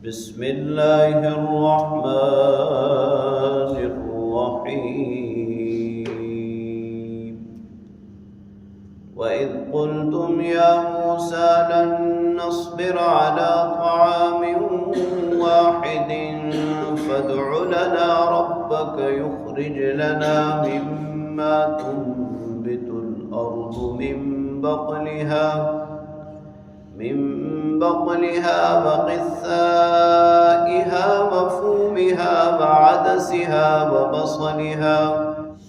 بسم اللہ الرحمن الرحیم وَإِذْ قُلْتُمْ يَا مُوسَى لَن نَّصْبِرَ عَلَى طَعَامٍ وَاحِدٍ فَادْعُ لَنَا رَبَّكَ يُخْرِجْ لَنَا مِمَّا تُنبِتُ الْأَرْضُ مِن بقلها وقثائها وفومها وعدسها وبصلها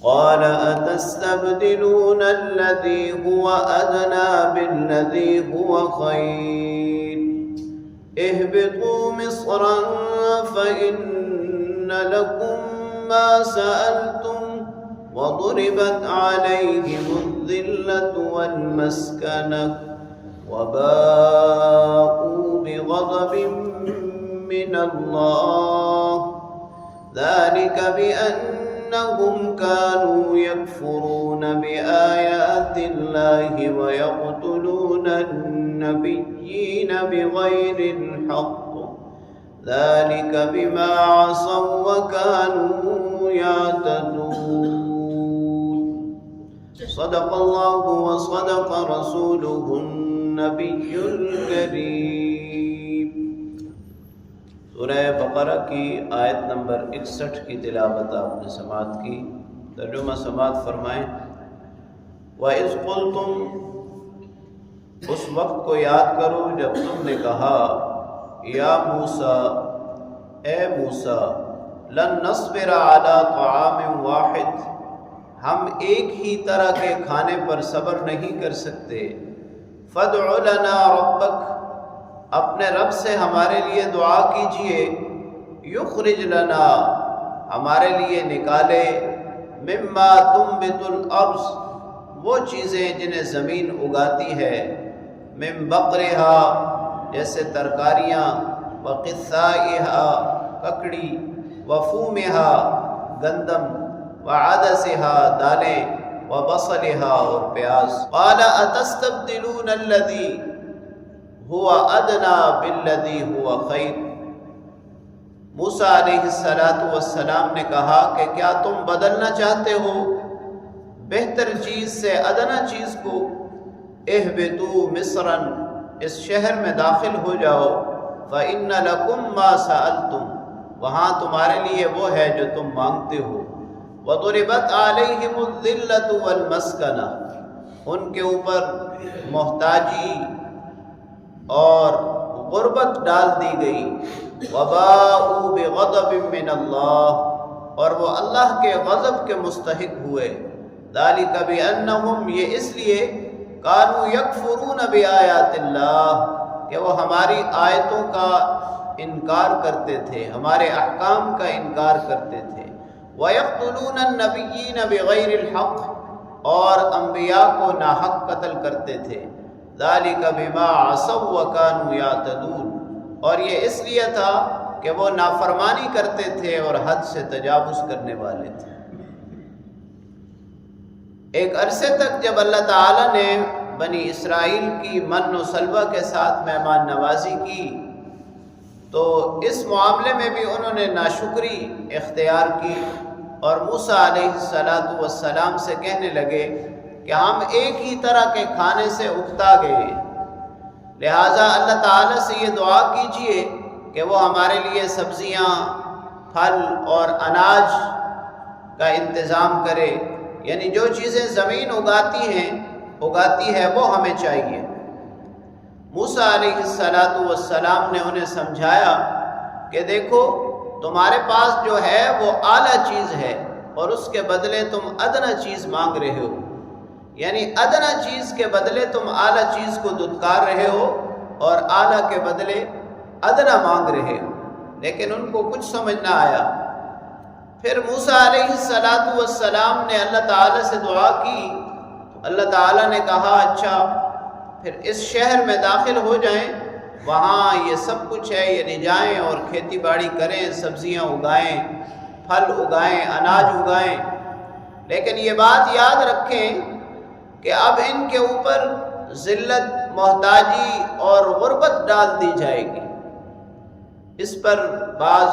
قال أتستبدلون الذي هو أدنى بالذي هو خير اهبطوا مصرا فإن لكم ما سألتم وضربت عليهم الذلة والمسكنة وباءوا بغضب من الله ذلك بأنهم كانوا يكفرون بآيات الله ويقتلون النبيين بغير الحق ذلك بما عصوا وكانوا يعتدون صدق اللہ وصدق رسولہ النبی الکریم۔ سورہ بقرہ کی آیت نمبر 61 کی تلاوت آپ نے سماعت کی، ترجمہ سماعت فرمائیں۔ وَإِذْ قُلْتُمْ، اس وقت کو یاد کرو جب تم نے کہا، یا موسیٰ، اے موسیٰ، لن نصبر علی طعام واحد، ہم ایک ہی طرح کے کھانے پر صبر نہیں کر سکتے، فادع لنا ربک، اپنے رب سے ہمارے لیے دعا کیجئے، یخرج لنا، ہمارے لیے نکالے، مما تنبت الارض، وہ چیزیں جنہیں زمین اگاتی ہے، من بقرہا، جیسے ترکاریاں، وقثائہا، ککڑی، وفومہا، گندم، وعدسہا، دالیں، وبصلہا، اور پیاز۔ قال اتستبدلون الذی هو ادنی بالذی هو خیر، موسیٰ علیہ السلام نے کہا کہ کیا تم بدلنا چاہتے ہو بہتر چیز سے ادنا چیز کو؟ اہبطوا مصرا، اس شہر میں داخل ہو جاؤ، فإن لکم ما سألتم، وہاں تمہارے لیے وہ ہے جو تم مانگتے ہو، وضربت علیہم الذلۃ والمسکنہ، ان کے اوپر محتاجی اور غربت ڈال دی گئی، وباءوا بغضب من اللہ، اور وہ اللہ کے غضب کے مستحق ہوئے، ذالک بانہم، یہ اس لیے، کانوا یکفرون بآیات اللہ، کہ وہ ہماری آیتوں کا انکار کرتے تھے، ہمارے احکام کا انکار کرتے تھے، وَيَقْتُلُونَ النَّبِيِّينَ بِغَيْرِ الْحَقِّ، اور انبیاء کو ناحق قتل کرتے تھے، ذَلِكَ بِمَا عَصَوْا وَكَانُوا يَعْتَدُونَ، اور یہ اس لیے تھا کہ وہ نافرمانی کرتے تھے اور حد سے تجاوز کرنے والے تھے۔ ایک عرصے تک جب اللہ تعالیٰ نے بنی اسرائیل کی من و سلوہ کے ساتھ مہمان نوازی کی تو اس معاملے میں بھی انہوں نے ناشکری اختیار کی اور موسیٰ علیہ السلام سے کہنے لگے کہ ہم ایک ہی طرح کے کھانے سے اکتا گئے، لہٰذا اللہ تعالیٰ سے یہ دعا کیجئے کہ وہ ہمارے لیے سبزیاں، پھل اور اناج کا انتظام کرے، یعنی جو چیزیں زمین اگاتی ہے وہ ہمیں چاہیے۔ موسیٰ علیہ السلام نے انہیں سمجھایا کہ دیکھو تمہارے پاس جو ہے وہ اعلیٰ چیز ہے اور اس کے بدلے تم ادنا چیز مانگ رہے ہو، یعنی ادنا چیز کے بدلے تم اعلیٰ چیز کو دھتکار رہے ہو اور اعلیٰ کے بدلے ادنا مانگ رہے ہو، لیکن ان کو کچھ سمجھ نہ آیا۔ پھر موسیٰ علیہ السلام نے اللہ تعالیٰ سے دعا کی، اللہ تعالیٰ نے کہا اچھا پھر اس شہر میں داخل ہو جائیں، وہاں یہ سب کچھ ہے، یعنی جائیں اور کھیتی باڑی کریں، سبزیاں اگائیں، پھل اگائیں، اناج اگائیں، لیکن یہ بات یاد رکھیں کہ اب ان کے اوپر ذلت، محتاجی اور غربت ڈال دی جائے گی۔ اس پر بعض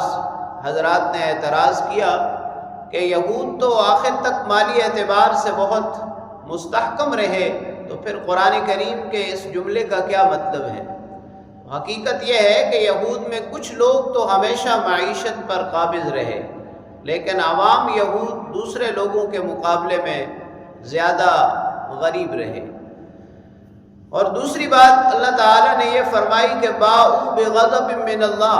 حضرات نے اعتراض کیا کہ یہود تو آخر تک مالی اعتبار سے بہت مستحکم رہے، تو پھر قرآن کریم کے اس جملے کا کیا مطلب ہے؟ حقیقت یہ ہے کہ یہود میں کچھ لوگ تو ہمیشہ معیشت پر قابض رہے، لیکن عوام یہود دوسرے لوگوں کے مقابلے میں زیادہ غریب رہے۔ اور دوسری بات اللہ تعالیٰ نے یہ فرمائی کہ باءوا بغضب من اللہ،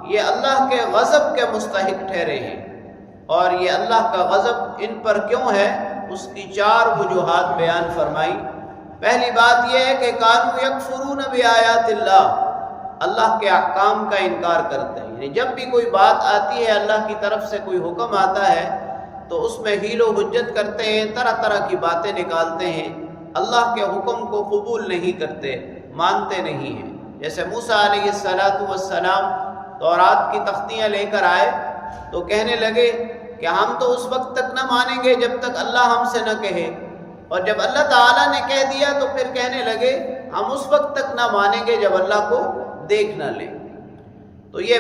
یہ اللہ کے غضب کے مستحق ٹھہرے ہیں۔ اور یہ اللہ کا غضب ان پر کیوں ہے، اس کی 4 وجوہات بیان فرمائی۔ پہلی بات یہ ہے کہ کانوا یکفرون بآیات اللہ کے احکام کا انکار کرتے ہیں، یعنی جب بھی کوئی بات آتی ہے، اللہ کی طرف سے کوئی حکم آتا ہے تو اس میں حیل و حجت کرتے ہیں، طرح طرح کی باتیں نکالتے ہیں، اللہ کے حکم کو قبول نہیں کرتے، مانتے نہیں ہیں۔ جیسے موسیٰ علیہ السلام تورات کی تختیاں لے کر آئے تو کہنے لگے کہ ہم تو اس وقت تک نہ مانیں گے جب تک اللہ ہم سے نہ کہے، اور جب اللہ تعالیٰ نے کہہ دیا تو پھر کہنے لگے ہم اس وقت تک نہ مانیں گے جب اللہ کو دیکھ نہ لیں۔ تو یہ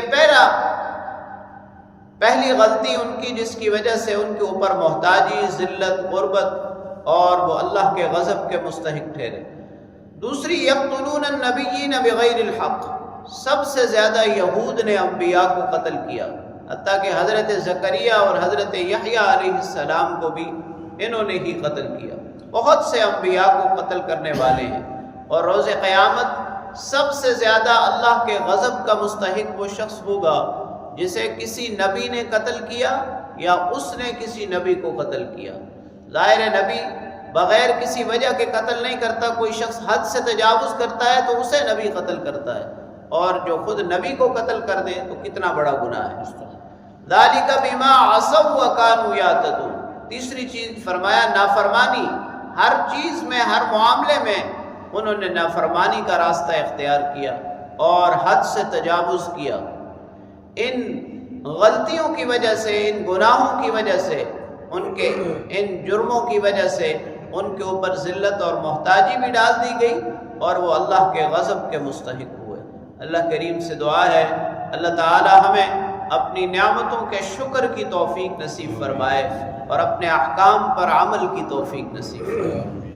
پہلی غلطی ان کی، جس کی وجہ سے ان کے اوپر محتاجی، ذلت، غربت اور وہ اللہ کے غضب کے مستحق ٹھہرے۔ دوسری، یقتلون النبیین بغیر الحق، سب سے زیادہ یہود نے انبیاء کو قتل کیا، حتیٰ کہ حضرت زکریا اور حضرت یحییٰ علیہ السلام کو بھی انہوں نے ہی قتل کیا۔ بہت سے انبیاء کو قتل کرنے والے ہیں، اور روز قیامت سب سے زیادہ اللہ کے غضب کا مستحق وہ شخص ہوگا جسے کسی نبی نے قتل کیا یا اس نے کسی نبی کو قتل کیا۔ ظاہر نبی بغیر کسی وجہ کے قتل نہیں کرتا، کوئی شخص حد سے تجاوز کرتا ہے تو اسے نبی قتل کرتا ہے، اور جو خود نبی کو قتل کر دے تو کتنا بڑا گناہ ہے۔ ذالک بما عصوا وکانوا یعتدون۔ تیسری چیز فرمایا نافرمانی، ہر چیز میں، ہر معاملے میں انہوں نے نافرمانی کا راستہ اختیار کیا اور حد سے تجاوز کیا۔ ان غلطیوں کی وجہ سے، ان گناہوں کی وجہ سے، ان جرموں کی وجہ سے ان کے اوپر ذلت اور محتاجی بھی ڈال دی گئی، اور وہ اللہ کے غضب کے مستحق ہوئے۔ اللہ کریم سے دعا ہے اللہ تعالی ہمیں اپنی نعمتوں کے شکر کی توفیق نصیب فرمائے اور اپنے احکام پر عمل کی توفیق نصیب فرمائے۔